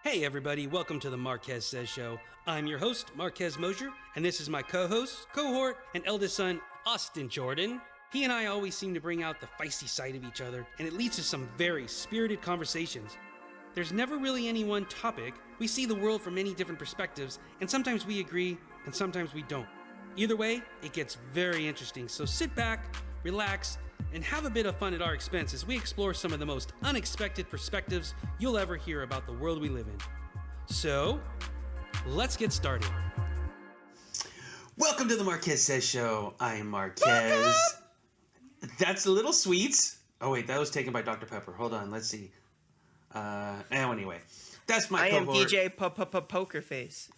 Hey everybody, welcome to the Marquez Says Show. I'm your host, Marquez Mosier, and this is my co-host, cohort, and eldest son, Austin Jordan. He and I always seem to bring out the feisty side of each other, and it leads to some very spirited conversations. There's never really any one topic. We see the world from many different perspectives, and sometimes we agree, and sometimes we don't. Either way, it gets very interesting, so sit back, relax, and have a bit of fun at our expense as we explore some of the most unexpected perspectives you'll ever hear about the world we live in. So, let's get started. Welcome to the Marquez Says Show. I am Marquez. That's a little sweet. Oh wait, that was taken by Dr. Pepper. Hold on, let's see. Anyway, that's my cohort. I am DJ Poker Face.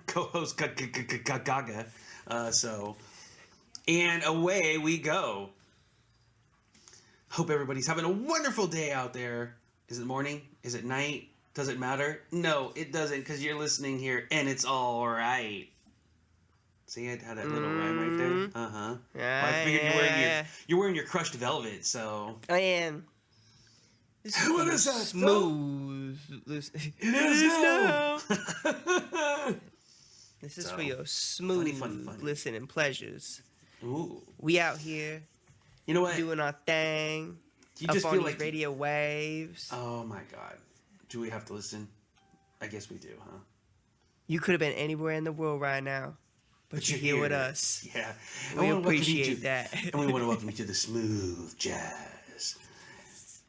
Co-host Gaga. And away we go. Hope everybody's having a wonderful day out there. Is it morning? Is it night? Does it matter? No, it doesn't, because you're listening here, and it's all right. See, I had that little rhyme right there. Uh-huh. Yeah, well, I figured you're wearing your crushed velvet, so. I am. What is that? Smooth. It is now. This is for your smooth funny. listening pleasures. Ooh. We out here. You know what? Doing our thing. You just feel like radio waves. Oh my God. Do we have to listen? I guess we do, huh? You could have been anywhere in the world right now, but you're here with us. Yeah. We appreciate that. And we want to welcome you to the Smooth Jazz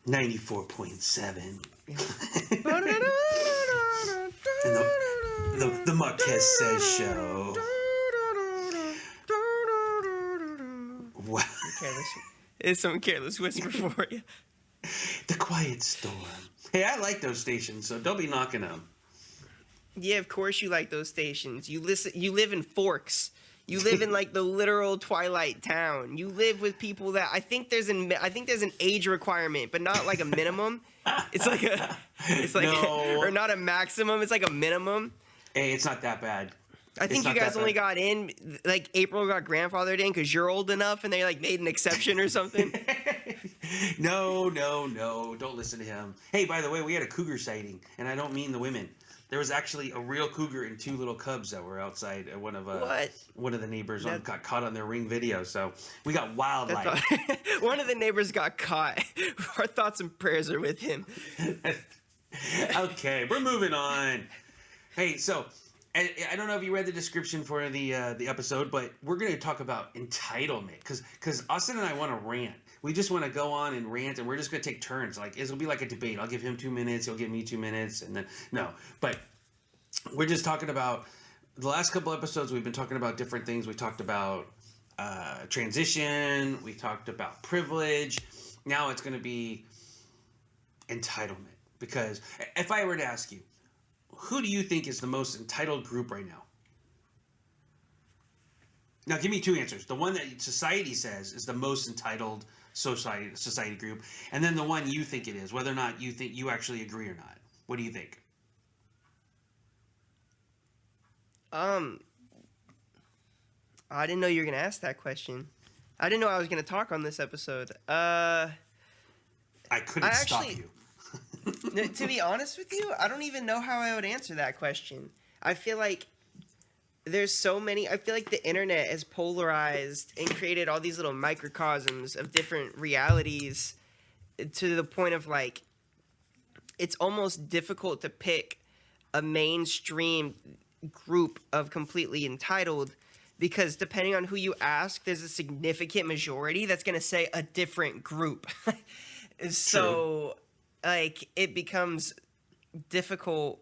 94.7. and the Marquez Says Show. Wow. It's some careless whisper for you. The Quiet Storm. Hey, I like those stations, so don't be knocking them. Yeah, of course you like those stations. You live in Forks. You live in like the literal Twilight Town. You live with people that I think there's an age requirement, but not like a minimum. Or not a maximum. It's like a minimum. Hey, it's not that bad. I think you guys only got in, like April got grandfathered in because you're old enough and they like made an exception or something. No. Don't listen to him. Hey, by the way, we had a cougar sighting, and I don't mean the women. There was actually a real cougar and two little cubs that were outside. One of the neighbors got caught on their Ring video, so we got wildlife. One of the neighbors got caught. Our thoughts and prayers are with him. Okay, we're moving on. Hey, so I don't know if you read the description for the episode, but we're going to talk about entitlement because Austin and I want to rant. We just want to go on and rant, and we're just going to take turns. Like, it'll be like a debate. I'll give him 2 minutes. He'll give me 2 minutes. And then, no. But we're just talking about the last couple episodes. We've been talking about different things. We talked about transition. We talked about privilege. Now it's going to be entitlement. Because if I were to ask you, who do you think is the most entitled group right now? Now, give me two answers. The one that society says is the most entitled society group, and then the one you think it is, whether or not you think you actually agree or not. What do you think? I didn't know you were going to ask that question. I didn't know I was going to talk on this episode. I couldn't stop you. To be honest with you, I don't even know how I would answer that question. I feel like there's so many. I feel like the internet has polarized and created all these little microcosms of different realities to the point of like it's almost difficult to pick a mainstream group of completely entitled because depending on who you ask, there's a significant majority that's going to say a different group. So like it becomes difficult.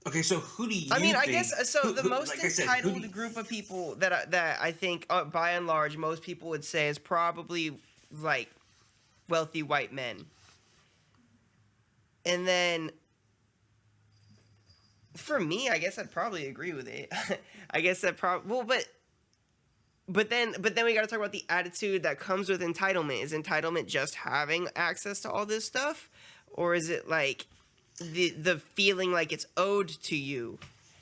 Okay, so who do you? I mean, think, I guess so. The most like entitled group of people that I think, by and large, most people would say is probably like wealthy white men. And then, for me, I guess I'd probably agree with it. I guess that but then we got to talk about the attitude that comes with entitlement. Is entitlement just having access to all this stuff, or is it like the feeling like it's owed to you?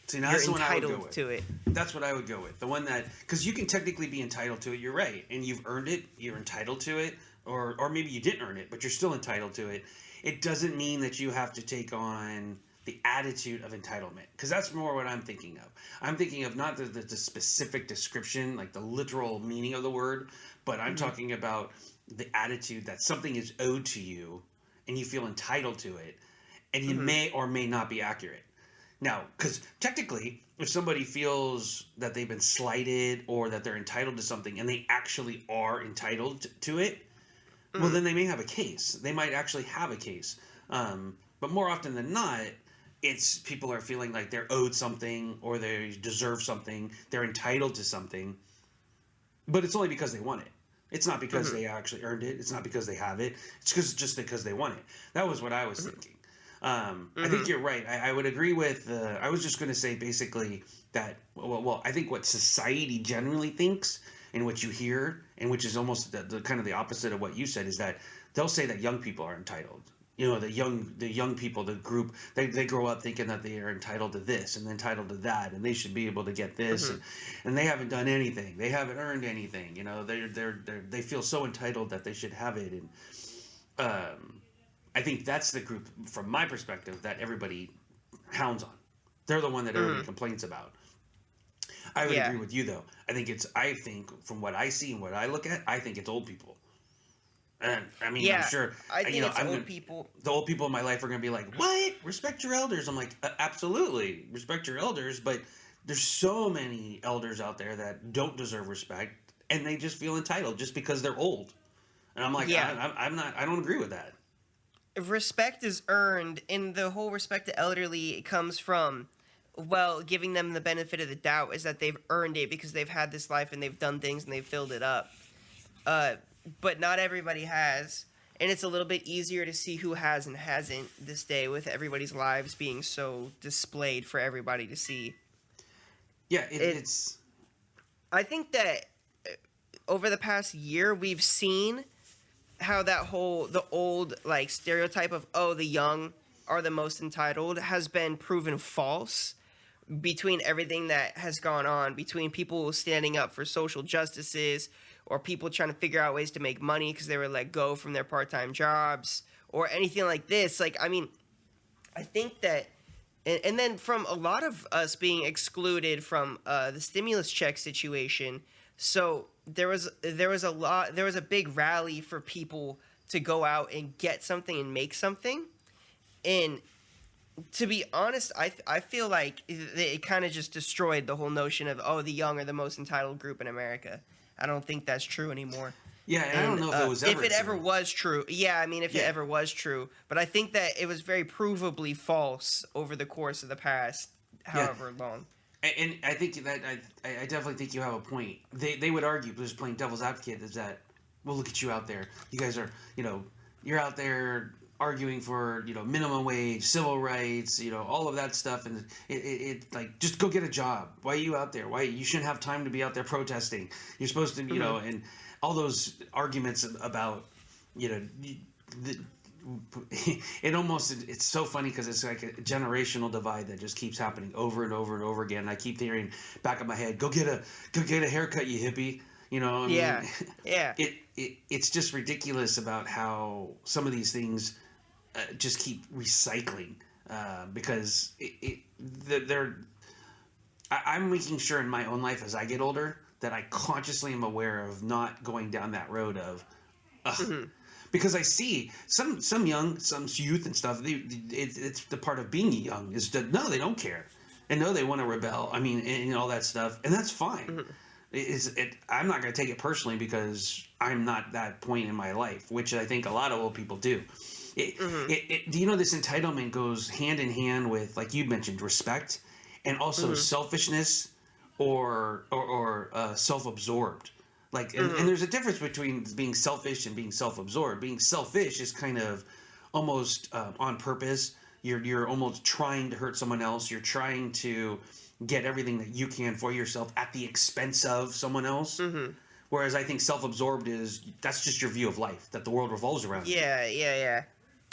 See, now that's the one I would go with. To it. That's what I would go with. The one that, because you can technically be entitled to it. You're right, and you've earned it. You're entitled to it, or maybe you didn't earn it, but you're still entitled to it. it doesn't mean that you have to take on the attitude of entitlement, because that's more what I'm thinking of. I'm thinking of not the specific description, like the literal meaning of the word, but I'm talking about the attitude that something is owed to you and you feel entitled to it, and you may or may not be accurate. Now, because technically, if somebody feels that they've been slighted or that they're entitled to something and they actually are entitled to it, well, then they may have a case. They might actually have a case. But more often than not, it's people are feeling like they're owed something or they deserve something. They're entitled to something. But it's only because they want it. It's not because they actually earned it. It's not because they have it. It's just because they want it. That was what I was thinking. I think you're right. I would agree with. I was just going to say basically that. Well, I think what society generally thinks and what you hear, and which is almost the kind of the opposite of what you said, is that they'll say that young people are entitled. You know, the young people, the group, they grow up thinking that they are entitled to this and entitled to that, and they should be able to get this, and they haven't done anything. They haven't earned anything. You know, they feel so entitled that they should have it, and I think that's the group, from my perspective, that everybody hounds on. They're the one that everybody complains about. I would agree with you, though. I think from what I see and what I look at, I think it's old people. And I mean, I'm sure. I think it's old people. The old people in my life are going to be like, "What? Respect your elders." I'm like, absolutely, respect your elders. But there's so many elders out there that don't deserve respect, and they just feel entitled just because they're old. And I'm like, I'm not. I don't agree with that. Respect is earned, and the whole respect to elderly comes from, well, giving them the benefit of the doubt is that they've earned it because they've had this life and they've done things and they've filled it up. But not everybody has, and it's a little bit easier to see who has and hasn't this day with everybody's lives being so displayed for everybody to see. Yeah, it's... I think that over the past year, we've seen how the old, like, stereotype of, oh, the young are the most entitled has been proven false between everything that has gone on, between people standing up for social justices or people trying to figure out ways to make money because they were let go from their part-time jobs or anything like this. Like, I mean, I think that, and then from a lot of us being excluded from the stimulus check situation, so there was a big rally for people to go out and get something and make something. And to be honest, I feel like it kind of just destroyed the whole notion of, oh, the young are the most entitled group in America. I don't think that's true anymore. Yeah, and I don't know if it was ever if it true. ever was true. Yeah, I mean, if it ever was true. But I think that it was very provably false over the course of the past however long. And I think that I definitely think you have a point. They would argue, just playing devil's advocate, is that, well, look at you out there. You guys are, you're out there arguing for, minimum wage, civil rights, all of that stuff. And it like, just go get a job. Why are you out there? Why you shouldn't have time to be out there protesting? You're supposed to, and all those arguments about, it's so funny because it's like a generational divide that just keeps happening over and over and over again. And I keep hearing back of my head, go get a haircut, you hippie. It's just ridiculous about how some of these things just keep recycling because I'm making sure in my own life as I get older that I consciously am aware of not going down that road of because I see some youth and stuff. It's the part of being young is that no, they don't care, and no, they want to rebel. I mean, and all that stuff, and that's fine. I'm not going to take it personally because I'm not that point in my life, which I think a lot of old people do. Do you know this entitlement goes hand in hand with, like you mentioned, respect and also selfishness or self-absorbed. Like, and there's a difference between being selfish and being self-absorbed. Being selfish is kind of almost on purpose. You're almost trying to hurt someone else. You're trying to get everything that you can for yourself at the expense of someone else. Whereas I think self-absorbed that's just your view of life, that the world revolves around you. Yeah.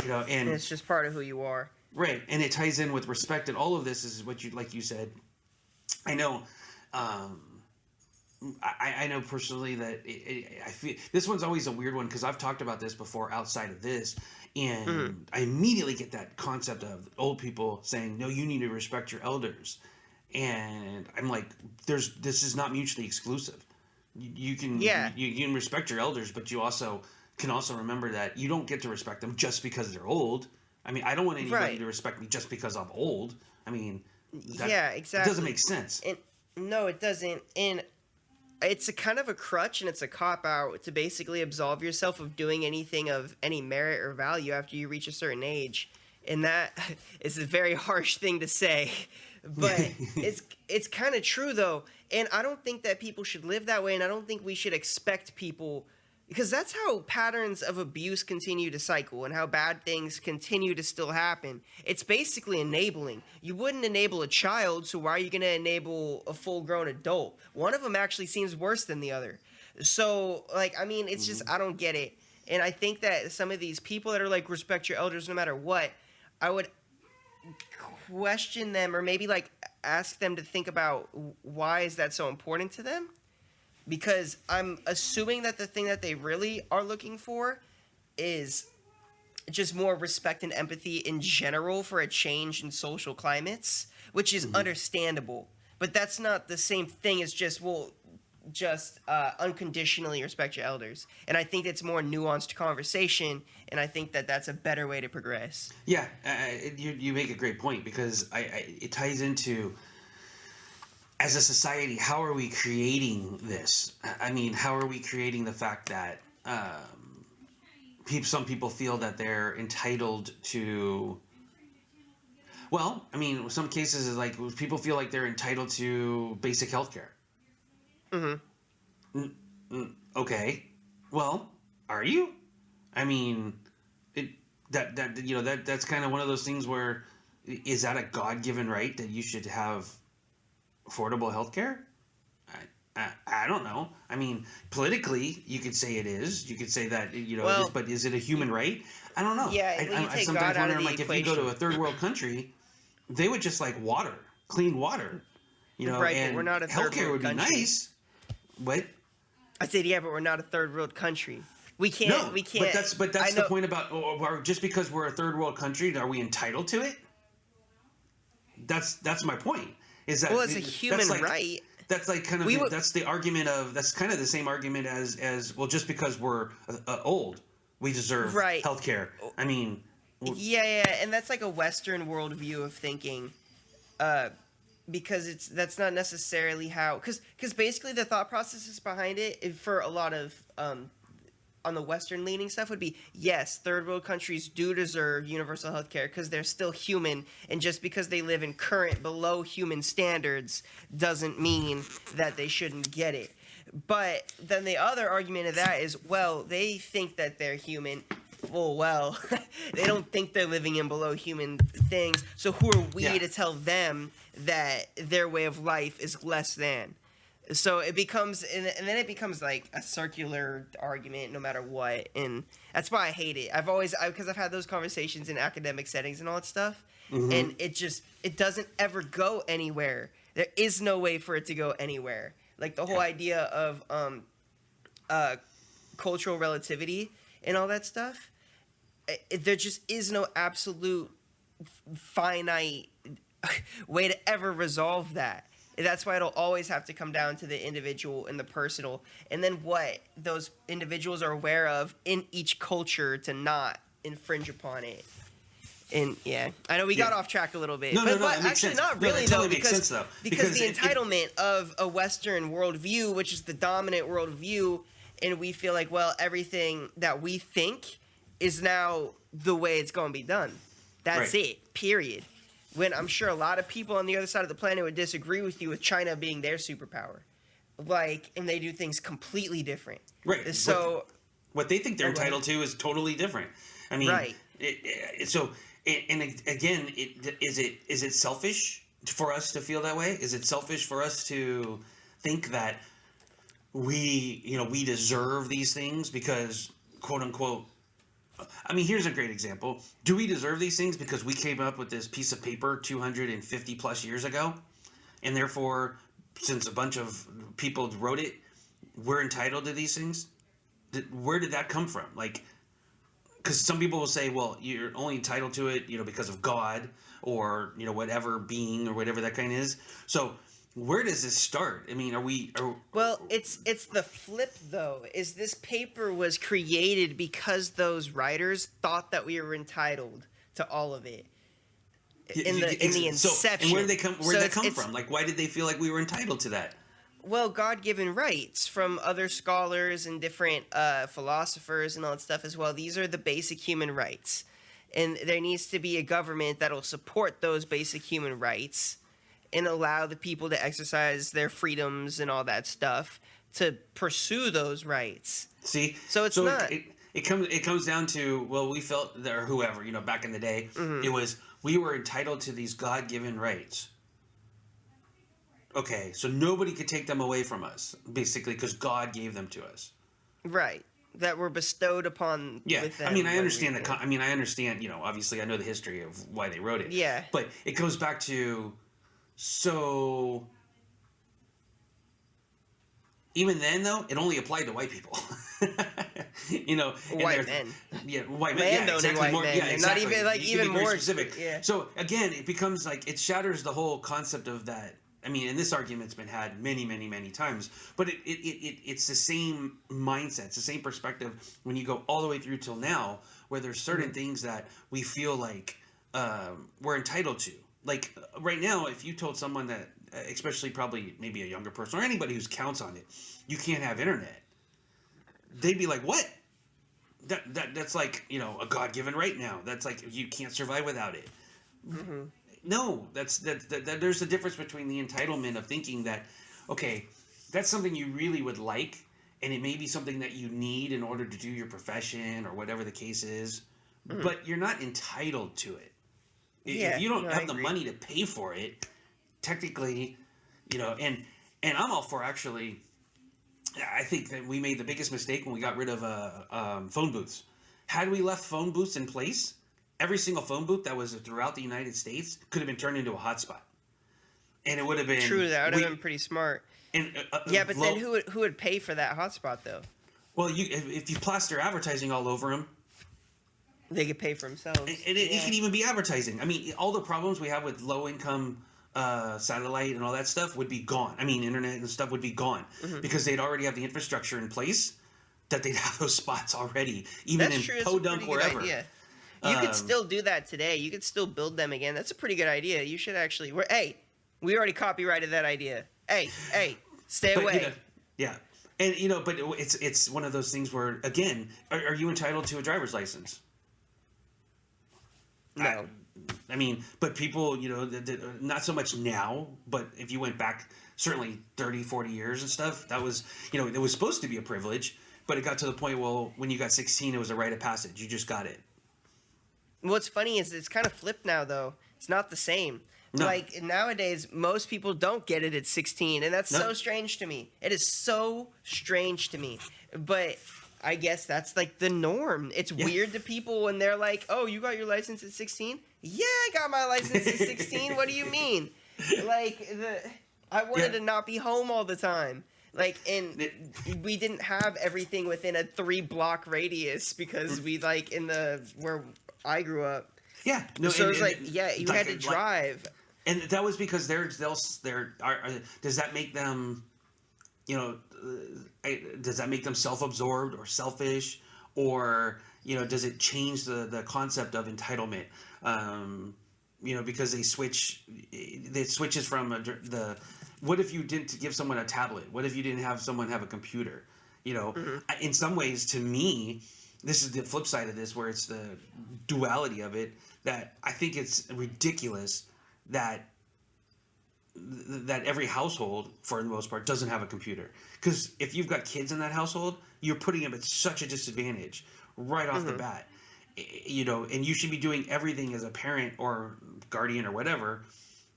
And it's just part of who you are. Right, and it ties in with respect, and all of this is what like you said. I know, I know personally that I feel this one's always a weird one because I've talked about this before outside of this. And I immediately get that concept of old people saying, no, you need to respect your elders. And I'm like, this is not mutually exclusive. You can you can respect your elders, but you also can also remember that you don't get to respect them just because they're old. I mean, I don't want anybody to respect me just because I'm old. I mean, exactly. It doesn't make sense. And no, it doesn't. And it's a kind of a crutch, and it's a cop out to basically absolve yourself of doing anything of any merit or value after you reach a certain age. And that is a very harsh thing to say, but it's kind of true though. And I don't think that people should live that way, and I don't think we should expect people, because that's how patterns of abuse continue to cycle and how bad things continue to still happen. It's basically enabling. You wouldn't enable a child, so why are you going to enable a full-grown adult? One of them actually seems worse than the other. So, like, I mean, it's just, I don't get it. And I think that some of these people that are like, respect your elders no matter what, I would question them, or maybe like ask them to think about why is that so important to them? Because I'm assuming that the thing that they really are looking for is just more respect and empathy in general for a change in social climates, which is understandable. But that's not the same thing as just unconditionally respect your elders. And I think it's more nuanced conversation, and I think that that's a better way to progress. Yeah, you make a great point, because it ties into, as a society, how are we creating this? I mean, how are we creating the fact that some people feel that they're entitled to... Well, I mean, some cases is like people feel like they're entitled to basic health care. Okay. Well, are you? I mean, that's kind of one of those things where, is that a God-given right that you should have affordable health care? I don't know. I mean, politically, you could say it is. You could say that, it is, but is it a human right? I don't know. Yeah, I sometimes wonder, like, if you go to a third world country, they would just like water, clean water, right, and but we're not a third healthcare world would be country. nice. What? I said, yeah, but we're not a third world country. We can't. But that's the point about, just because we're a third world country, are we entitled to it? That's my point. Is that, well, it's a human right. That's like kind of that's the argument of, that's kind of the same argument as well, just because we're old, we deserve healthcare. I mean, yeah, and that's like a Western worldview of thinking, because that's not necessarily how, because basically the thought processes behind it for a lot of on the Western leaning stuff would be, yes, third world countries do deserve universal health care because they're still human, and just because they live in current below human standards doesn't mean that they shouldn't get it. But then the other argument of that is, well, they think that they're human. Well, they don't think they're living in below human things, so who are we to tell them that their way of life is less than? So it becomes, and then it becomes like a circular argument no matter what, and that's why I hate it. Because I've had those conversations in academic settings and all that stuff, and it doesn't ever go anywhere. There is no way for it to go anywhere. Like the whole idea of cultural relativity and all that stuff, there just is no absolute finite way to ever resolve that. That's why it'll always have to come down to the individual and the personal, and then what those individuals are aware of in each culture to not infringe upon it. And I know we got off track a little bit, but actually sense. Not really totally because the entitlement of a Western worldview, which is the dominant worldview, and we feel like, well, everything that we think is now the way it's going to be done. That's it. Period. When I'm sure a lot of people on the other side of the planet would disagree with you with China being their superpower. And they do things completely different. Right. So what they think they're entitled to is totally different. I mean, is it selfish for us to feel that way? Is it selfish for us to think that we deserve these things because, quote unquote, I mean, here's a great example. Do we deserve these things because we came up with this piece of paper 250 plus years ago? And therefore, since a bunch of people wrote it, we're entitled to these things? Where did that come from? Like, because some people will say, well, you're only entitled to it, because of God or, whatever being or whatever that kind is. So where does this start? I mean, Well, it's the flip though. Is this paper was created because those writers thought that we were entitled to all of it in the inception. So, and where did that come from? Like, why did they feel like we were entitled to that? Well, God-given rights from other scholars and different philosophers and all that stuff as well. These are the basic human rights. And there needs to be a government that'll support those basic human rights and allow the people to exercise their freedoms and all that stuff to pursue those rights. See? So it's not... It comes down to, well, we felt, or whoever, back in the day, it was, we were entitled to these God-given rights. Okay, so nobody could take them away from us, basically, because God gave them to us. Right. That were bestowed upon. Yeah, with them, I mean, I understand I understand. Obviously, I know the history of why they wrote it. Yeah. But it goes back to, so even then, though, it only applied to white people. White men. Yeah, white men. Landowning exactly, white more, men. Yeah, exactly. Not even more specific. Yeah. So again, it becomes like it shatters the whole concept of that. I mean, and this argument's been had many, many, many times, but it's the same mindset, it's the same perspective when you go all the way through till now, where there's certain things that we feel like we're entitled to. Like right now, if you told someone that, especially probably maybe a younger person or anybody who counts on it, you can't have internet, they'd be like, what? That's like, a God-given right now. That's like, you can't survive without it. Mm-hmm. No, that there's a difference between the entitlement of thinking that, okay, that's something you really would like, and it may be something that you need in order to do your profession or whatever the case is, but you're not entitled to it. If you don't have the money to pay for it, technically, and I'm all for actually, I think that we made the biggest mistake when we got rid of phone booths. Had we left phone booths in place, every single phone booth that was throughout the United States could have been turned into a hotspot, and it would have been true. That would have been pretty smart. And but then who would pay for that hotspot though? Well, if you plaster advertising all over them, they could pay for themselves. And it could even be advertising. I mean, all the problems we have with low income satellite and all that stuff would be gone. I mean, internet and stuff would be gone because they'd already have the infrastructure in place that they'd have those spots already, even That's in true. Podunk, wherever. You could still do that today. You could still build them again. That's a pretty good idea. You should actually. We already copyrighted that idea. Hey, stay away. Yeah, and but it's one of those things where again, are you entitled to a driver's license? No. I mean, but people, not so much now, but if you went back certainly 30, 40 years and stuff, that was, it was supposed to be a privilege, but it got to the point, well, when you got 16, it was a rite of passage. You just got it. What's funny is it's kind of flipped now, though. It's not the same. No. Like, nowadays, most people don't get it at 16, and that's so strange to me. It is so strange to me. But I guess that's, like, the norm. It's weird to people when they're like, oh, you got your license at 16? Yeah, I got my license at 16. What do you mean? Like, I wanted to not be home all the time. Like, and we didn't have everything within a 3-block radius because we, like, where I grew up. Yeah. No, so it's like, you had to drive. And that was because does that make them, does that make them self-absorbed or selfish, or does it change the concept of entitlement? Because it switches from the. What if you didn't give someone a tablet? What if you didn't have someone have a computer? In some ways, to me, this is the flip side of this, where it's the duality of it, that I think it's ridiculous that every household, for the most part, doesn't have a computer. Because if you've got kids in that household, you're putting them at such a disadvantage right off the bat. And you should be doing everything as a parent or guardian or whatever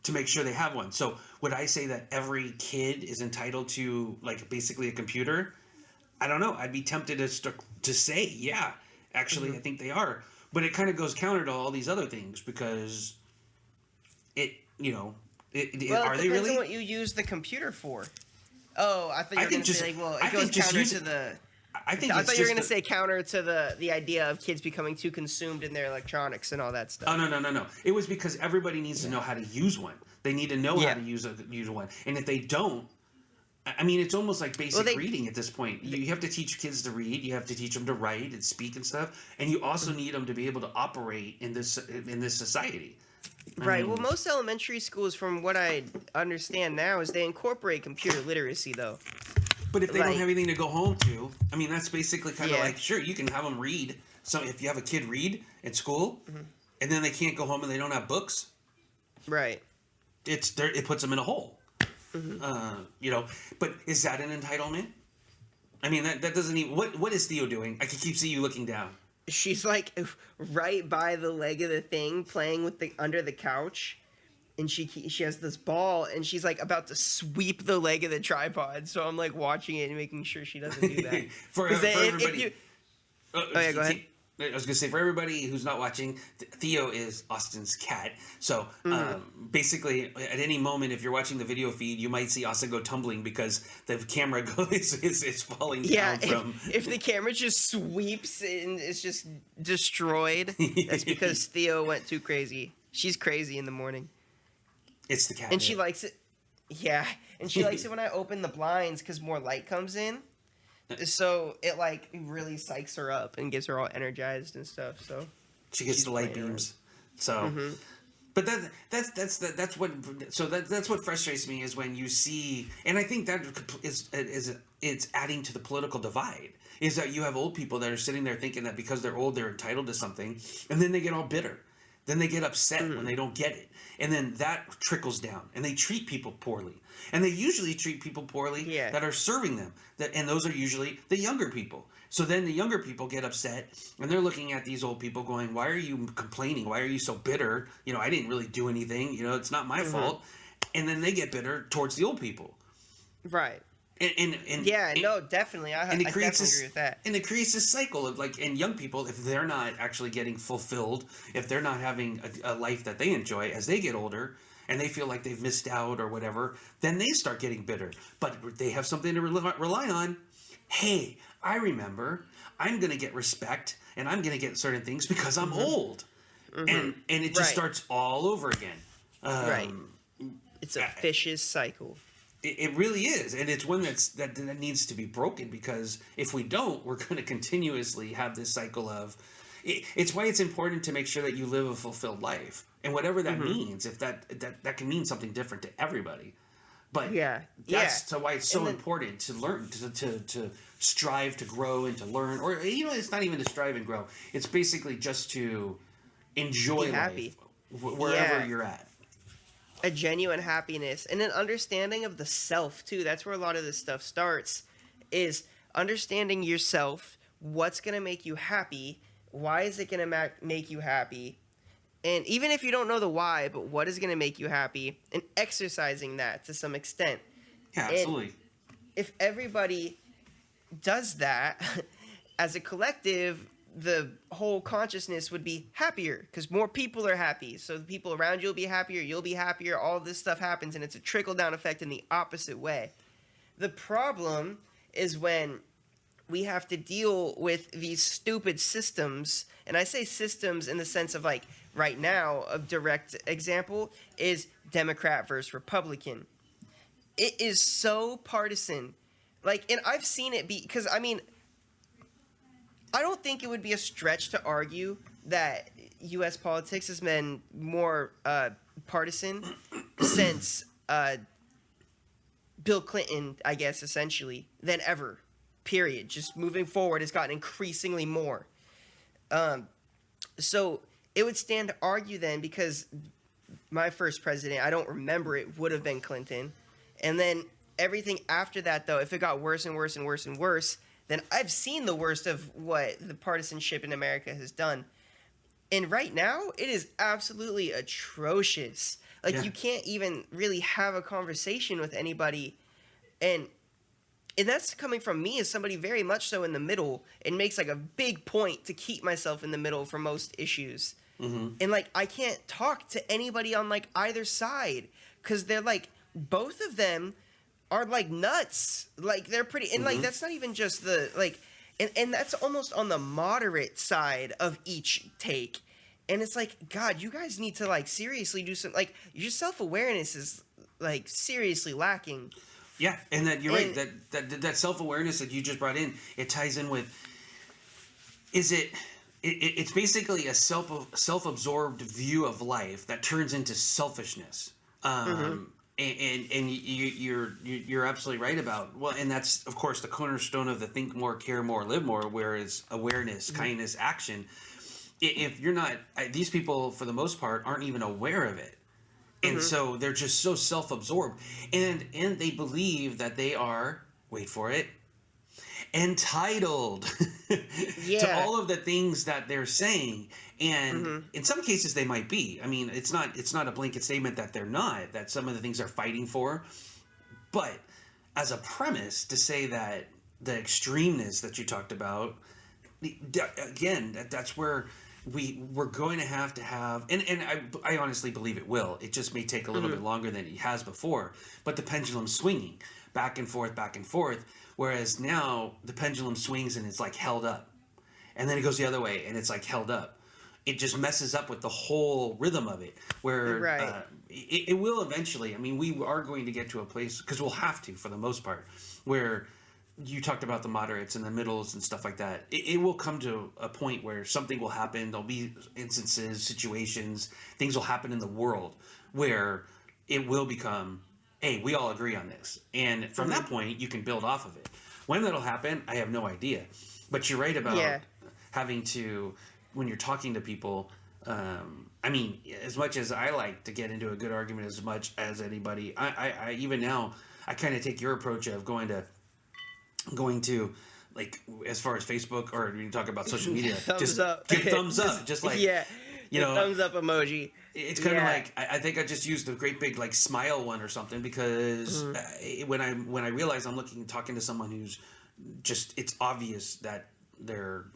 to make sure they have one. So would I say that every kid is entitled to, like, basically a computer? I don't know. I'd be tempted to say, yeah, actually, I think they are. But it kind of goes counter to all these other things because are they really? Depends on what you use the computer for. Oh, I thought you were going to say, it goes counter to the... I think I it's thought you were just going to say counter to the idea of kids becoming too consumed in their electronics and all that stuff. Oh, no. It was because everybody needs to know how to use one. They need to know how to use one. And if they don't, I mean, it's almost like basic reading at this point. You have to teach kids to read. You have to teach them to write and speak and stuff. And you also need them to be able to operate in this society. Right. Well, most elementary schools, from what I understand now, is they incorporate computer literacy, though. But if they don't have anything to go home to, I mean, that's basically kind of like, sure, you can have them read. So if you have a kid read at school, and then they can't go home and they don't have books, right? It puts them in a hole. But is that an entitlement? I mean, that doesn't even. What is Theo doing? I can keep seeing you looking down. She's like right by the leg of the thing, playing with under the couch, and she has this ball, and she's like about to sweep the leg of the tripod. So I'm like watching it and making sure she doesn't do that. for everybody. Go ahead. I was going to say, for everybody who's not watching, Theo is Austin's cat. So basically, at any moment, if you're watching the video feed, you might see Austin go tumbling because the camera is falling down from... If the camera just sweeps and it's just destroyed, that's because Theo went too crazy. She's crazy in the morning. It's the cat. And she likes it. Yeah. And she likes it when I open the blinds because more light comes in. So it like really psychs her up and gets her all energized and stuff. So she gets the light beams. So, but that's what frustrates me is when you see, and I think that it's adding to the political divide. Is that you have old people that are sitting there thinking that because they're old they're entitled to something, and then they get all bitter. Then they get upset when they don't get it. And then that trickles down. And they treat people poorly. And they usually treat people poorly that are serving them. And those are usually the younger people. So then the younger people get upset. And they're looking at these old people going, why are you complaining? Why are you so bitter? I didn't really do anything. It's not my fault. And then they get bitter towards the old people. Right. No, definitely. I definitely agree with that. And it creates this cycle of and young people, if they're not actually getting fulfilled, if they're not having a life that they enjoy as they get older, and they feel like they've missed out or whatever, then they start getting bitter. But they have something to rely on. Hey, I remember I'm going to get respect, and I'm going to get certain things because I'm old. And it just starts all over again. Right. It's a vicious cycle. It really is, and it's one that needs to be broken, because if we don't, we're going to continuously have this cycle of. It's why it's important to make sure that you live a fulfilled life, and whatever that means. If that can mean something different to everybody, but that's why it's so important to learn to strive to grow and to learn, or it's not even to strive and grow. It's basically just to enjoy life wherever you're at. A genuine happiness and an understanding of the self too. That's where a lot of this stuff starts, is understanding yourself. What's going to make you happy? Why is it going to make you happy? And even if you don't know the why, but what is going to make you happy, and exercising that to some extent. Yeah, absolutely. And if everybody does that as a collective, the whole consciousness would be happier because more people are happy. So the people around you will be happier, you'll be happier, all this stuff happens, and it's a trickle-down effect in the opposite way. The problem is when we have to deal with these stupid systems, and I say systems in the sense of right now, a direct example is Democrat versus Republican. It is so partisan. And I've seen it be, because I don't think it would be a stretch to argue that U.S. politics has been more partisan since Bill Clinton, I guess, essentially, than ever, period. Just moving forward, it's gotten increasingly more. So it would stand to argue then, because my first president, I don't remember it, would have been Clinton. And then everything after that, though, if it got worse and worse and worse and worse, then I've seen the worst of what the partisanship in America has done. And right now, it is absolutely atrocious. You can't even really have a conversation with anybody. And that's coming from me as somebody very much so in the middle. It makes a big point to keep myself in the middle for most issues. And I can't talk to anybody on either side, because they're both of them are nuts. They're pretty, and that's not even just the and that's almost on the moderate side of each take. And it's like, God, you guys need to like seriously do some, like, your self-awareness is like seriously lacking. Yeah, and that you're right. That self-awareness that you just brought in, it ties in with. It's basically a self-absorbed view of life that turns into selfishness. And you're absolutely right about, well, and that's of course the cornerstone of the think more, care more, live more, whereas awareness, kindness, action. If you're not, these people for the most part aren't even aware of it. And so they're just so self-absorbed, and they believe that they are, wait for it, entitled to all of the things that they're saying. And in some cases they might be. I mean, it's not a blanket statement that they're not, that some of the things they're fighting for. But as a premise to say that the extremeness that you talked about, again, that's where we're going to have, and I honestly believe it will. It just may take a little bit longer than it has before. But the pendulum's swinging back and forth. Whereas now the pendulum swings and it's like held up, and then it goes the other way and it's like held up. It just messes up with the whole rhythm of it. Where it will eventually. I mean, we are going to get to a place, because we'll have to for the most part, where you talked about the moderates and the middles and stuff like that. It will come to a point where something will happen. There'll be instances, situations, things will happen in the world where it will become, hey, we all agree on this. And from that point, you can build off of it. When that'll happen, I have no idea. But you're right about having to, when you're talking to people, I mean, as much as I like to get into a good argument as much as anybody, I even now, I kind of take your approach of going to like, as far as Facebook, or when you talk about social media, thumbs up. Give thumbs up, just like, you know, thumbs up emoji. It's kind of like, I think I just used the great big like smile one or something, because when I realize I'm talking to someone who's just, it's obvious that they're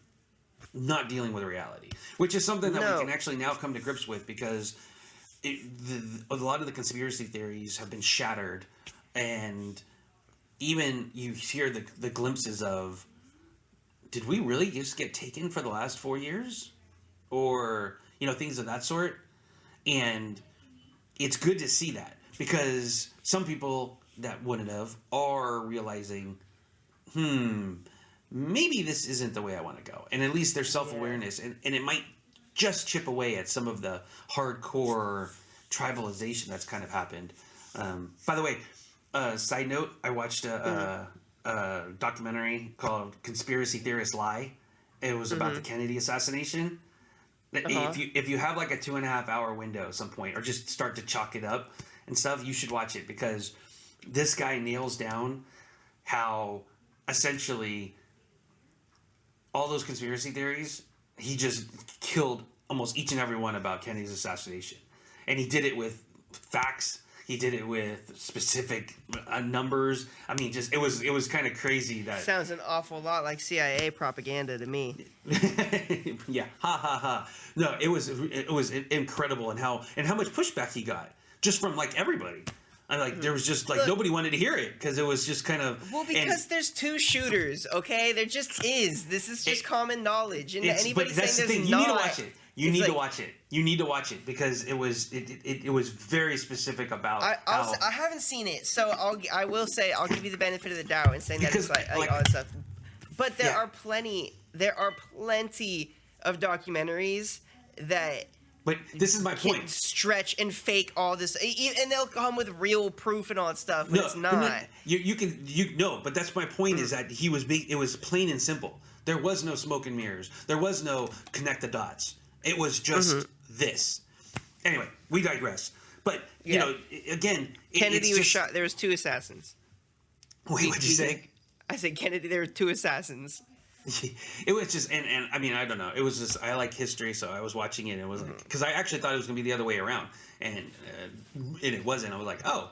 not dealing with reality, which is something that we can actually now come to grips with, because a lot of the conspiracy theories have been shattered, and even you hear the glimpses of, did we really just get taken for the last 4 years? Or, you know, things of that sort. And it's good to see that, because some people that wouldn't have are realizing, maybe this isn't the way I want to go. And at least there's self-awareness, and it might just chip away at some of the hardcore tribalization that's kind of happened. By the way, side note, I watched a documentary called Conspiracy Theorists Lie. It was about the Kennedy assassination. If you have like a 2.5 hour window at some point, or just start to chalk it up and stuff, you should watch it, because this guy nails down how essentially all those conspiracy theories, he just killed almost each and every one about Kennedy's assassination. And he did it with facts. He did it with specific numbers. I mean, just it was kind of crazy. That sounds an awful lot like CIA propaganda to me. Yeah, ha ha ha. No, it was incredible, and how much pushback he got just from like everybody. There was just like nobody wanted to hear it, because it was just kind of, because there's two shooters. Okay, there just is. This is just common knowledge, and anybody saying there's you not. Need to watch it. You need to watch it. You need to watch it, because it was very specific about. I haven't seen it, so I will say I'll give you the benefit of the doubt and saying that it's like all that stuff. But there are plenty of documentaries that. But this is my point. Stretch and fake all this, and they'll come with real proof and all that stuff. But it's not. But that's my point. Is that it was plain and simple. There was no smoke and mirrors. There was no connect the dots. It was just this. Anyway, we digress. But you know, again, Kennedy was shot. There was 2 assassins. Wait, what'd you say? I said Kennedy. There were 2 assassins. It was just, and I mean, I don't know. It was just, I like history, so I was watching it, and it was like, because I actually thought it was going to be the other way around, and it wasn't. I was like, oh,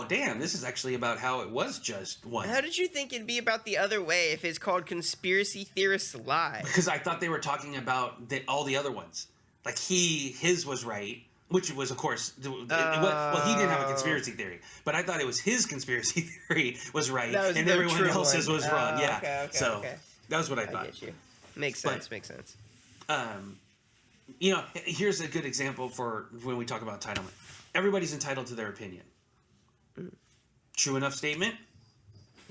damn, this is actually about how it was just one. How did you think it'd be about the other way if it's called Conspiracy Theorists Lie? Because I thought they were talking about all the other ones. Like his was right, which was, of course, he didn't have a conspiracy theory, but I thought it was his conspiracy theory was right, and everyone else's was wrong. Yeah. Okay. That was what I I thought. get you. Makes sense. Makes sense. You know, here's a good example for when we talk about entitlement. Everybody's entitled to their opinion. True enough statement?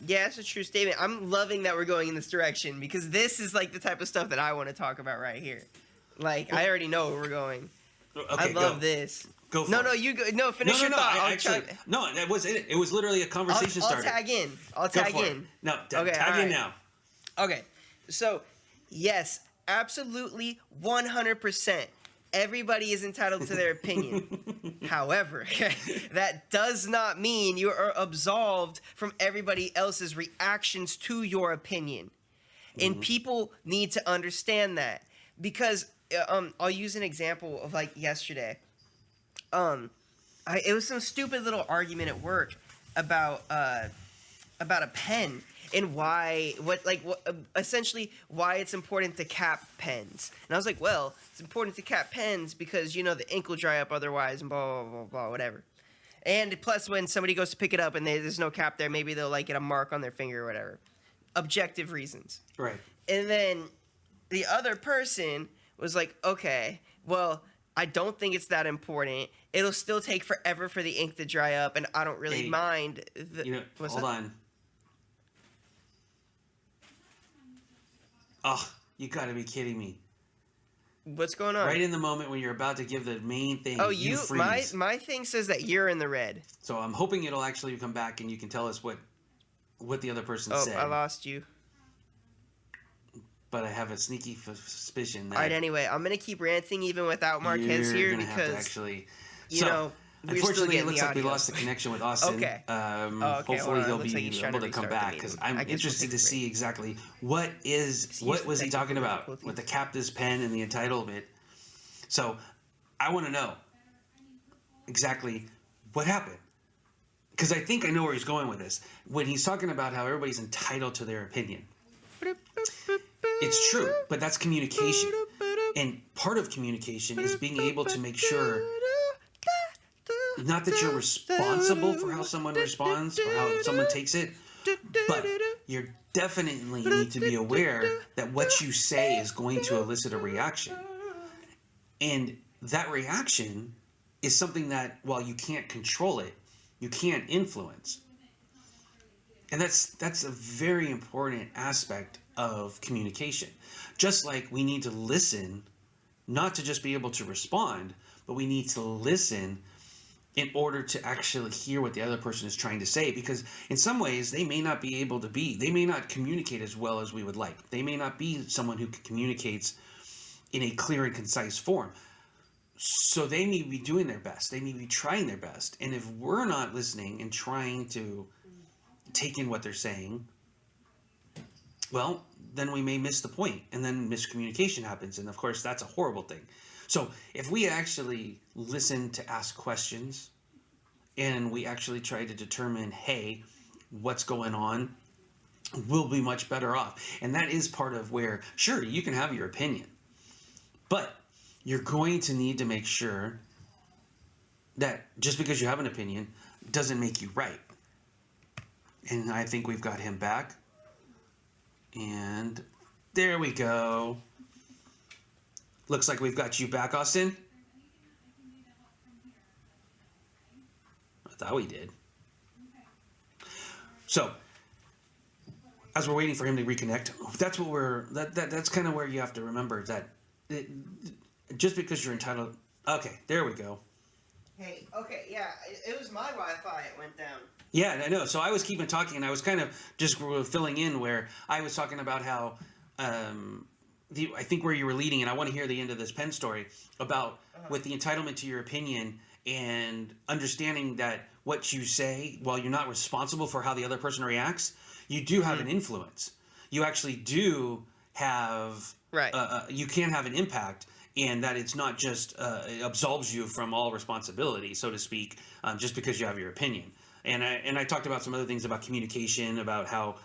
Yeah, it's a true statement. I'm loving that we're going in this direction because this is like the type of stuff that I want to talk about right here. Like, I already know where we're going. Okay, I love this. Go for no, it. no, you go. No, finish your thought. No, that was it. It was literally a conversation starter. I'll tag in. I'll Go tag for in. it. No, Okay, tag in alright. now. Okay, so yes, absolutely, 100%. Everybody is entitled to their opinion. However, that does not mean you are absolved from everybody else's reactions to your opinion. And people need to understand that because I'll use an example of like yesterday. It was some stupid little argument at work about a pen and essentially why it's important to cap pens. And I was like, well, it's important to cap pens because, you know, the ink will dry up otherwise and blah, blah, blah, blah, whatever. And plus when somebody goes to pick it up and there's no cap there, maybe they'll like get a mark on their finger or whatever. Objective reasons. Right. And then the other person was like, okay, well, I don't think it's that important. It'll still take forever for the ink to dry up, and I don't really mind. Hold on. Oh, you gotta be kidding me. What's going on? Right in the moment when you're about to give the main thing, Oh, you freeze. my thing says that you're in the red. So I'm hoping it'll actually come back and you can tell us what the other person said. Oh, I lost you. But I have a sneaky suspicion that... All right, anyway, I'm going to keep ranting even without Marquez here because, unfortunately, it looks like we lost the connection with Austin. Okay. Hopefully he'll be able to come back because I'm interested to see exactly what was he talking about with the captive's pen and the entitlement. So I want to know exactly what happened. Because I think I know where he's going with this. When he's talking about how everybody's entitled to their opinion. It's true, but that's communication. And part of communication is being able to make sure, not that you're responsible for how someone responds or how someone takes it, but you definitely need to be aware that what you say is going to elicit a reaction. And that reaction is something that, while you can't control it, you can't influence. And that's a very important aspect of communication. Just like we need to listen, not to just be able to respond, but we need to listen in order to actually hear what the other person is trying to say, because in some ways they may not communicate as well as we would like. They may not be someone who communicates in a clear and concise form. So they may be doing their best. They may be trying their best. And if we're not listening and trying to take in what they're saying, well, then we may miss the point, and then miscommunication happens, and of course that's a horrible thing. So if we actually listen to ask questions and we actually try to determine, hey, what's going on, we'll be much better off. And that is part of where, sure, you can have your opinion, but you're going to need to make sure that just because you have an opinion doesn't make you right. And I think we've got him back. And there we go. Looks like we've got you back, Austin. I thought we did. So, as we're waiting for him to reconnect, that's what that's kind of where you have to remember that just because you're entitled. Okay, there we go. Hey, okay, yeah, it was my Wi-Fi. It went down. Yeah, I know. So I was keeping talking, and I was kind of just filling in where I was talking about how I think where you were leading, and I want to hear the end of this pen story about with the entitlement to your opinion and understanding that what you say, while you're not responsible for how the other person reacts, you do have an influence. You actually do have you can have an impact. And that it's not just it absolves you from all responsibility, so to speak, just because you have your opinion. And I talked about some other things about communication, about how,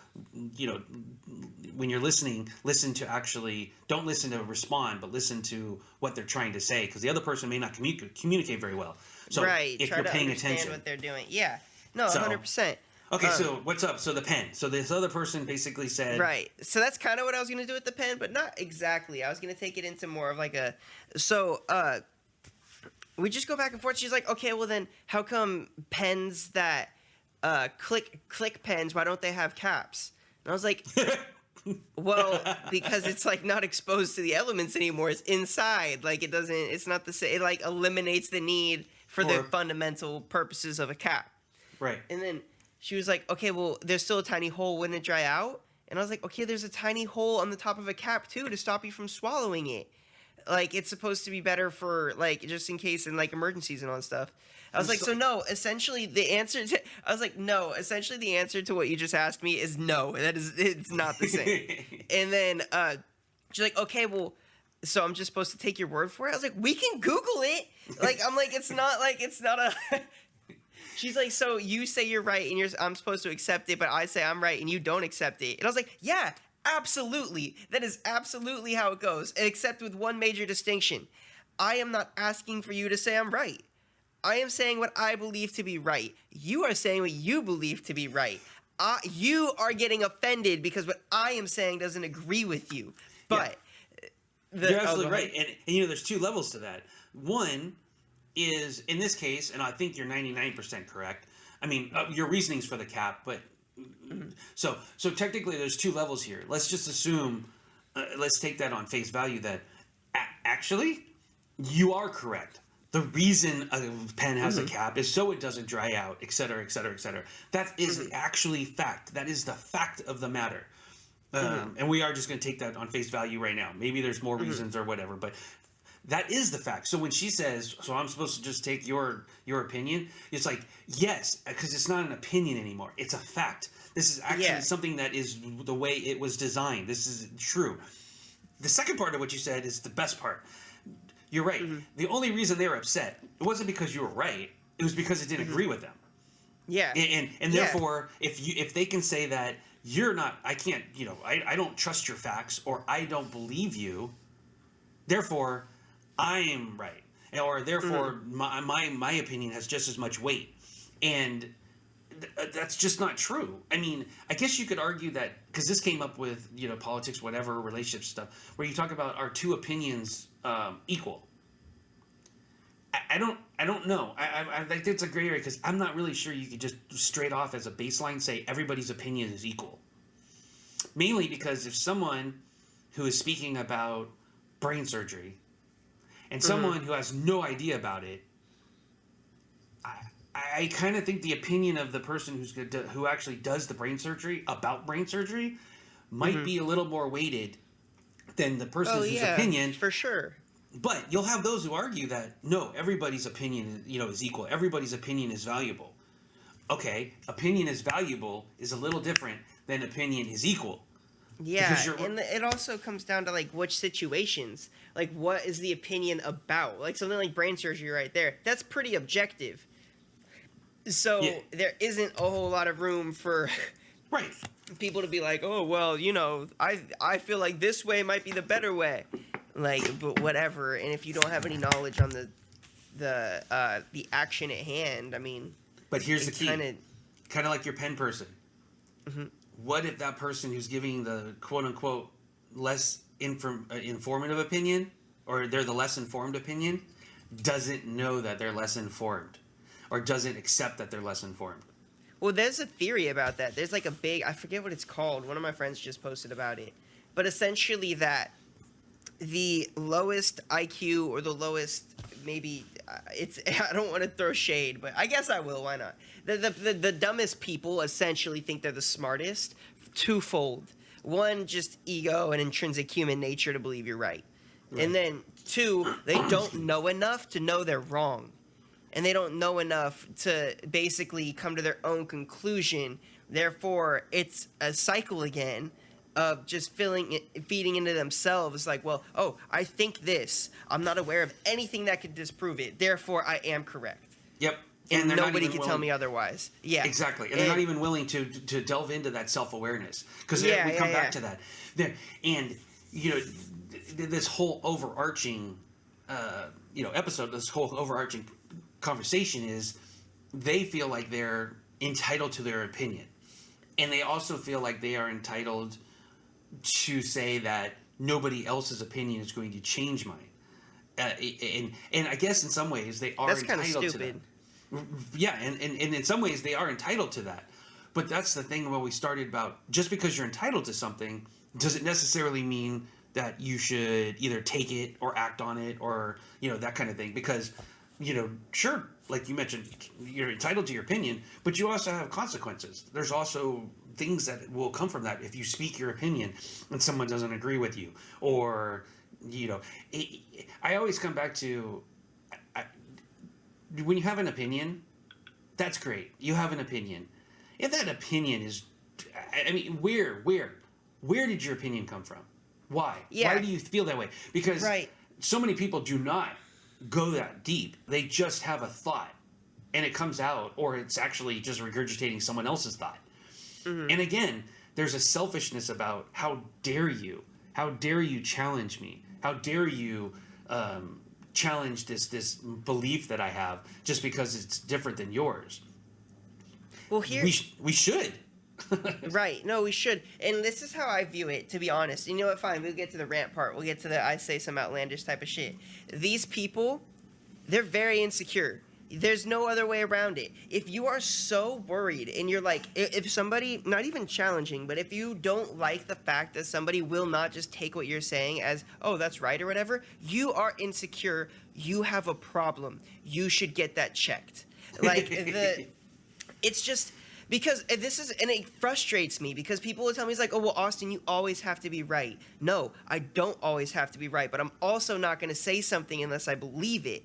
when you're listening, don't listen to respond, but listen to what they're trying to say, because the other person may not communicate very well. So if Try you're to paying understand attention, what they're doing. Yeah, no, 100%. Okay, so what's up? So the pen. So this other person basically said... Right. So that's kind of what I was going to do with the pen, but not exactly. I was going to take it into more of like a... So, we just go back and forth. She's like, okay, well then, how come pens that click pens, why don't they have caps? And I was like... Well, because it's like not exposed to the elements anymore. It's inside. Like it doesn't. It's not the same. It like eliminates the need for the fundamental purposes of a cap. Right. And then she was like, "Okay, well, there's still a tiny hole. Wouldn't it dry out?" And I was like, "Okay, there's a tiny hole on the top of a cap too to stop you from swallowing it. Like it's supposed to be better for like just in case in like emergencies and all that stuff." I was like, so no, essentially the answer to, I was like, no, essentially the answer to what you just asked me is no. It's not the same. And then she's like, okay, well, so I'm just supposed to take your word for it? I was like, we can Google it. Like, I'm like, it's not a, she's like, so you say you're right and I'm supposed to accept it, but I say I'm right and you don't accept it. And I was like, yeah, absolutely. That is absolutely how it goes, except with one major distinction. I am not asking for you to say I'm right. I am saying what I believe to be right. You are saying what you believe to be right. You are getting offended because what I am saying doesn't agree with you. But you're absolutely right. And you know, there's two levels to that. One is, in this case, and I think you're 99% correct. I mean, your reasoning's for the cap, but so technically there's two levels here. Let's just assume, let's take that on face value that actually you are correct. The reason a pen has a cap is so it doesn't dry out, et cetera, et cetera, et cetera. That is actually fact. That is the fact of the matter. And we are just going to take that on face value right now. Maybe there's more reasons or whatever, but that is the fact. So when she says, so I'm supposed to just take your opinion, it's like, yes, because it's not an opinion anymore. It's a fact. This is actually something that is the way it was designed. This is true. The second part of what you said is the best part. You're right. The only reason they were upset, it wasn't because you were right. It was because it didn't agree with them. Yeah. And therefore, if they can say that you're not, I can't, you know, I don't trust your facts or I don't believe you, therefore I am right. Or therefore my opinion has just as much weight. And that's just not true. I mean, I guess you could argue that, because this came up with, you know, politics, whatever, relationship stuff, where you talk about are two opinions equal. I don't know. I think it's a gray area because I'm not really sure you could just straight off as a baseline say everybody's opinion is equal. Mainly because if someone who is speaking about brain surgery and someone who has no idea about it, I kind of think the opinion of the person who actually does the brain surgery about brain surgery might be a little more weighted than the person whose opinion. For sure. But you'll have those who argue that no, everybody's opinion, you know, is equal. Everybody's opinion is valuable. Okay, opinion is valuable is a little different than opinion is equal. Yeah, and it also comes down to like which situations, like what is the opinion about? Like something like brain surgery right there. That's pretty objective. So there isn't a whole lot of room for people to be like, oh well, you know, I feel like this way might be the better way. Like, but whatever. And if you don't have any knowledge on the action at hand, I mean. But here's the key. Kind of like your pen person. What if that person who's giving the quote unquote less informative opinion, or they're the less informed opinion, doesn't know that they're less informed, or doesn't accept that they're less informed? Well, there's a theory about that. There's like a big, I forget what it's called. One of my friends just posted about it. But essentially that the lowest IQ or the lowest, maybe I don't want to throw shade, but I guess I will. Why not? The dumbest people essentially think they're the smartest, twofold. One, just ego and intrinsic human nature to believe you're right. And then two, they don't know enough to know they're wrong. And they don't know enough to basically come to their own conclusion. Therefore, it's a cycle again of just feeding into themselves like, well, oh, I think this. I'm not aware of anything that could disprove it. Therefore, I am correct. Yep. And nobody can tell me otherwise. Yeah. Exactly. And they're not even willing to delve into that self-awareness. Because we come back to that. And, you know, this whole overarching, episode, this whole overarching conversation is they feel like they're entitled to their opinion. And they also feel like they are entitled to say that nobody else's opinion is going to change mine. And I guess in some ways they are That's entitled kind of stupid. to that. Yeah, and in some ways they are entitled to that. But that's the thing where we started about, just because you're entitled to something, does it necessarily mean that you should either take it or act on it or, that kind of thing? Because, sure, like you mentioned, you're entitled to your opinion, but you also have consequences. There's also things that will come from that if you speak your opinion and someone doesn't agree with you. Or, I always come back to, when you have an opinion, that's great. You have an opinion. If that opinion is, where did your opinion come from? Why? Yeah. Why do you feel that way? Because so many people do not go that deep. They just have a thought, and it comes out, or it's actually just regurgitating someone else's thought. Mm-hmm. And again, there's a selfishness about how dare you challenge me? How dare you challenge this belief that I have just because it's different than yours? Well, here we should. Right. No, we should. And this is how I view it, to be honest. You know what? Fine. We'll get to the rant part. We'll get to the I say some outlandish type of shit. These people, they're very insecure. There's no other way around it. If you are so worried and you're like, if somebody, not even challenging, but if you don't like the fact that somebody will not just take what you're saying as, oh, that's right or whatever, you are insecure. You have a problem. You should get that checked. Like, it's just, because this is, and it frustrates me because people will tell me, it's like, oh, well, Austin, you always have to be right. No, I don't always have to be right, but I'm also not going to say something unless I believe it.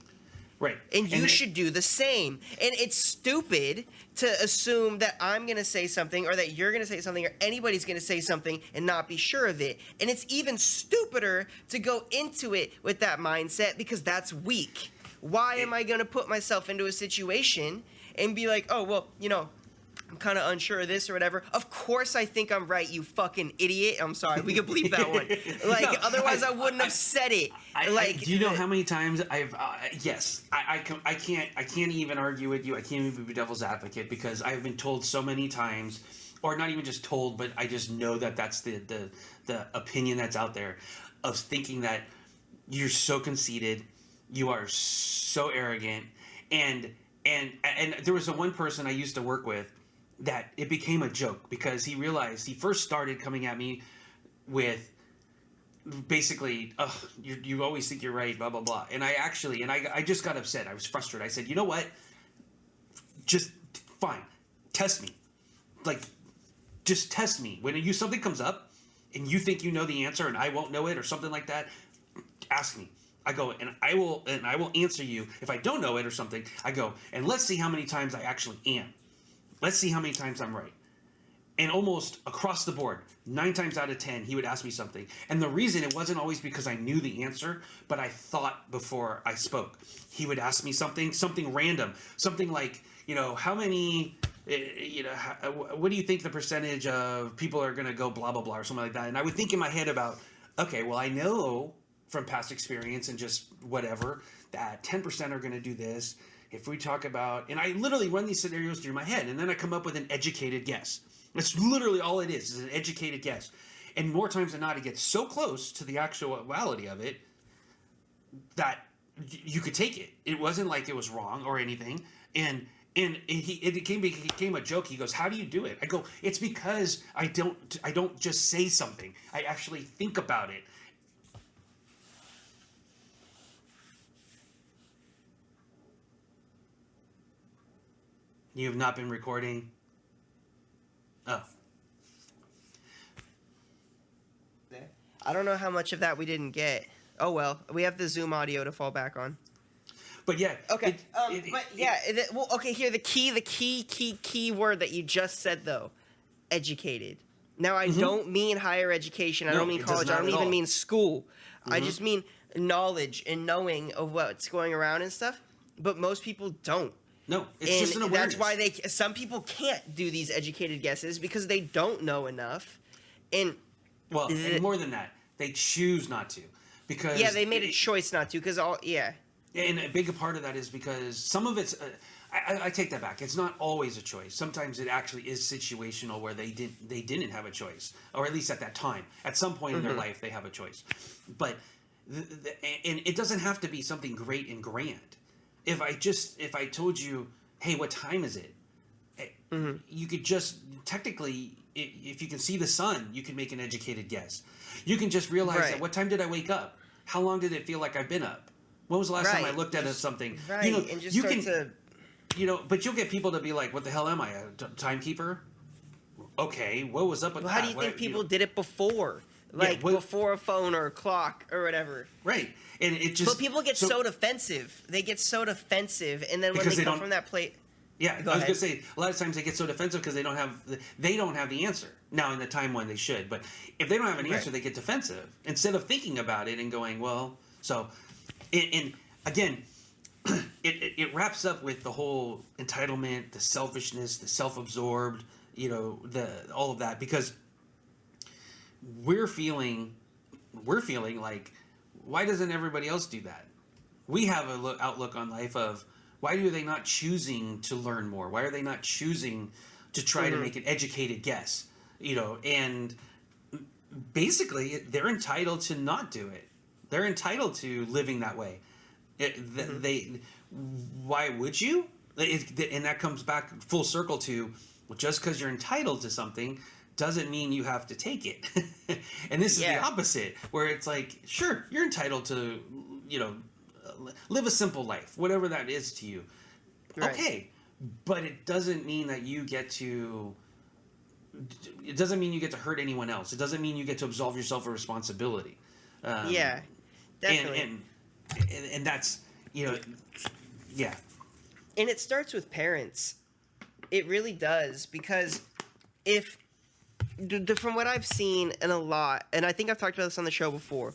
Right. And you should do the same. And it's stupid to assume that I'm going to say something or that you're going to say something or anybody's going to say something and not be sure of it. And it's even stupider to go into it with that mindset because that's weak. Why am I going to put myself into a situation and be like, oh, well, I'm kind of unsure of this or whatever. Of course I think I'm right, you fucking idiot. I'm sorry. We could bleep that one. Otherwise I wouldn't have said it. Do you know how many times I've yes, I can't even argue with you. I can't even be devil's advocate because I've been told so many times, or not even just told, but I just know that that's the opinion that's out there of thinking that you're so conceited, you are so arrogant, and there was one person I used to work with that it became a joke because he realized he first started coming at me with basically, you always think you're right, blah, blah, blah. And I just got upset. I was frustrated. I said, you know what? Just fine. Test me. Just test me. When something comes up and you think you know the answer and I won't know it or something like that, ask me. I go, and I will answer you. If I don't know it or something, I go, and let's see how many times I actually am. Let's see how many times I'm right. And almost across the board, 9 times out of 10, he would ask me something. And the reason, it wasn't always because I knew the answer, but I thought before I spoke. He would ask me something random, something like, how many, what do you think the percentage of people are going to go blah, blah, blah, or something like that. And I would think in my head about, okay, well, I know from past experience and just whatever, that 10% are going to do this. If we talk about, and I literally run these scenarios through my head, and then I come up with an educated guess. That's literally all it is an educated guess. And more times than not, it gets so close to the actuality of it that you could take it. It wasn't like it was wrong or anything. And it became a joke. He goes, how do you do it? I go, it's because I don't just say something. I actually think about it. You have not been recording. Oh. I don't know how much of that we didn't get. Oh well, we have the Zoom audio to fall back on. But yeah. Okay. Here the key word that you just said though, educated. Now I don't mean higher education. I don't mean college. I don't even mean school. Mm-hmm. I just mean knowledge and knowing of what's going around and stuff. But most people don't. No, it's just an awareness. That's why some people can't do these educated guesses because they don't know enough. And more than that, they choose not to because they made a choice not to because And a big part of that is because some of it's, I take that back. It's not always a choice. Sometimes it actually is situational where they didn't have a choice, or at least at that time. At some point in their life, they have a choice. But and it doesn't have to be something great and grand. If I told you, hey, what time is it? You could just technically, if you can see the sun, you can make an educated guess. You can just realize that what time did I wake up? How long did it feel like I've been up? When was the last time I looked at something? Right, and just but you'll get people to be like, what the hell am I, a timekeeper? Okay, what was up with that? How do you think people did it before? Like, before a phone or a clock or whatever. Right. And it just... But people get so defensive. They get so defensive, and then when they come from that place... Yeah, I was going to say, a lot of times they get so defensive because they don't have the answer. Now, in the time when they should. But if they don't have an answer, they get defensive. Instead of thinking about it and going, well... So, and again, it wraps up with the whole entitlement, the selfishness, the self-absorbed, all of that. Because we're feeling like, why doesn't everybody else do that? We have an outlook on life of, why are they not choosing to learn more? Why are they not choosing to try to make an educated guess? And basically they're entitled to not do it. They're entitled to living that way. Why would you? And that comes back full circle to, well, just because you're entitled to something doesn't mean you have to take it. And this is the opposite, where it's like, sure, you're entitled to, live a simple life, whatever that is to you. Right. Okay. But it doesn't mean that you get to, hurt anyone else. It doesn't mean you get to absolve yourself of responsibility. Yeah, definitely. And that's, yeah. And it starts with parents. It really does, because if, from what I've seen and a lot, and I think I've talked about this on the show before,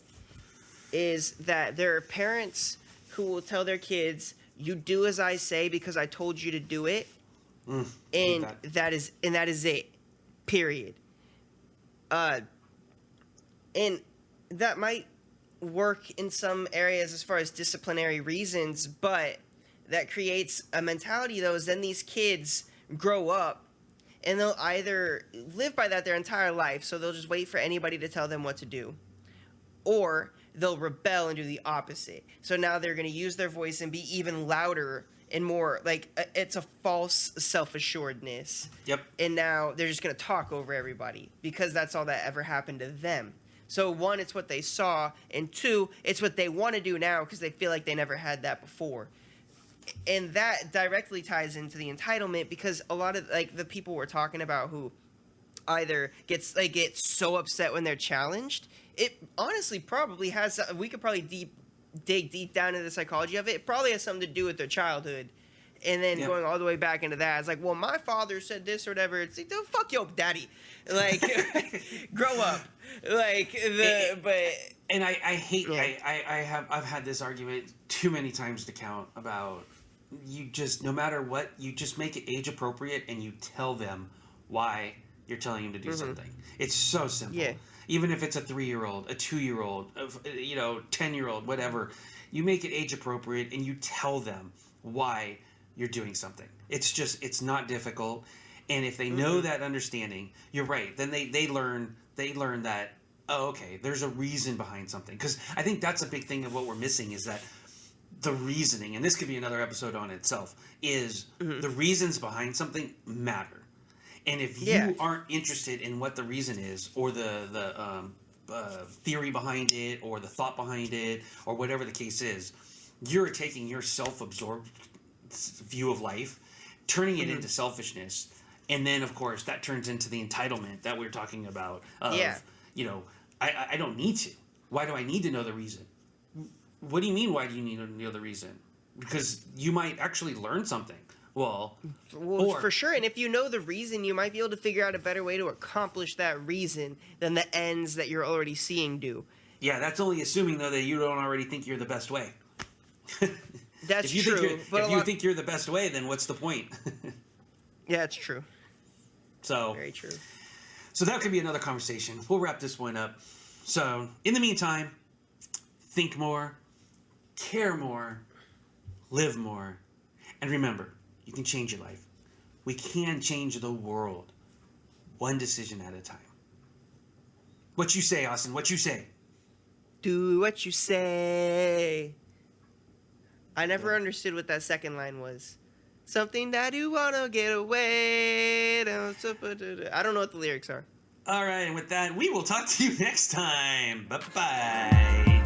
is that there are parents who will tell their kids, you do as I say because I told you to do it. And that is it. Period. And that might work in some areas as far as disciplinary reasons, but that creates a mentality, though, is then these kids grow up and they'll either live by that their entire life, so they'll just wait for anybody to tell them what to do, or they'll rebel and do the opposite. So now they're going to use their voice and be even louder and more like it's a false self-assuredness. Yep. And now they're just going to talk over everybody because that's all that ever happened to them. So one, it's what they saw, and two, it's what they want to do now because they feel like they never had that before. And that directly ties into the entitlement, because a lot of like the people we're talking about who either get so upset when they're challenged, it honestly probably has, we could probably dig deep down into the psychology of it. It probably has something to do with their childhood. And then going all the way back into that, it's like, well, my father said this or whatever. It's like, oh, fuck your daddy. Like, grow up. Like, And I hate, I've had this argument too many times to count about, you just, no matter what, you just make it age appropriate and you tell them why you're telling them to do something. It's so simple. Yeah. Even if it's a 3-year-old, a 2-year-old, 10-year-old, whatever, you make it age appropriate and you tell them why you're doing something. It's not difficult. And if they know that understanding, you're right. Then they learn that, oh, okay, there's a reason behind something. Because I think that's a big thing of what we're missing, is that the reasoning, and this could be another episode on itself, is the reasons behind something matter. And if you aren't interested in what the reason is, or the theory behind it, or the thought behind it, or whatever the case is, you're taking your self-absorbed view of life, turning it into selfishness, and then, of course, that turns into the entitlement that we're talking about. I don't need to. Why do I need to know the reason? What do you mean, why do you need to know the reason? Because you might actually learn something. Well, for sure. And if you know the reason, you might be able to figure out a better way to accomplish that reason than the ends that you're already seeing do. Yeah, that's only assuming, though, that you don't already think you're the best way. That's true. If you think you're the best way, then what's the point? Yeah, it's true. So very true. So that could be another conversation. We'll wrap this one up. So in the meantime, think more, care more, live more, and remember, you can change your life. We can change the world one decision at a time. What you say, Austin? What you say? Do what you say. I never understood what that second line was. Something that you wanna get away. I don't know what the lyrics are. All right, and with that, we will talk to you next time. Bye-bye.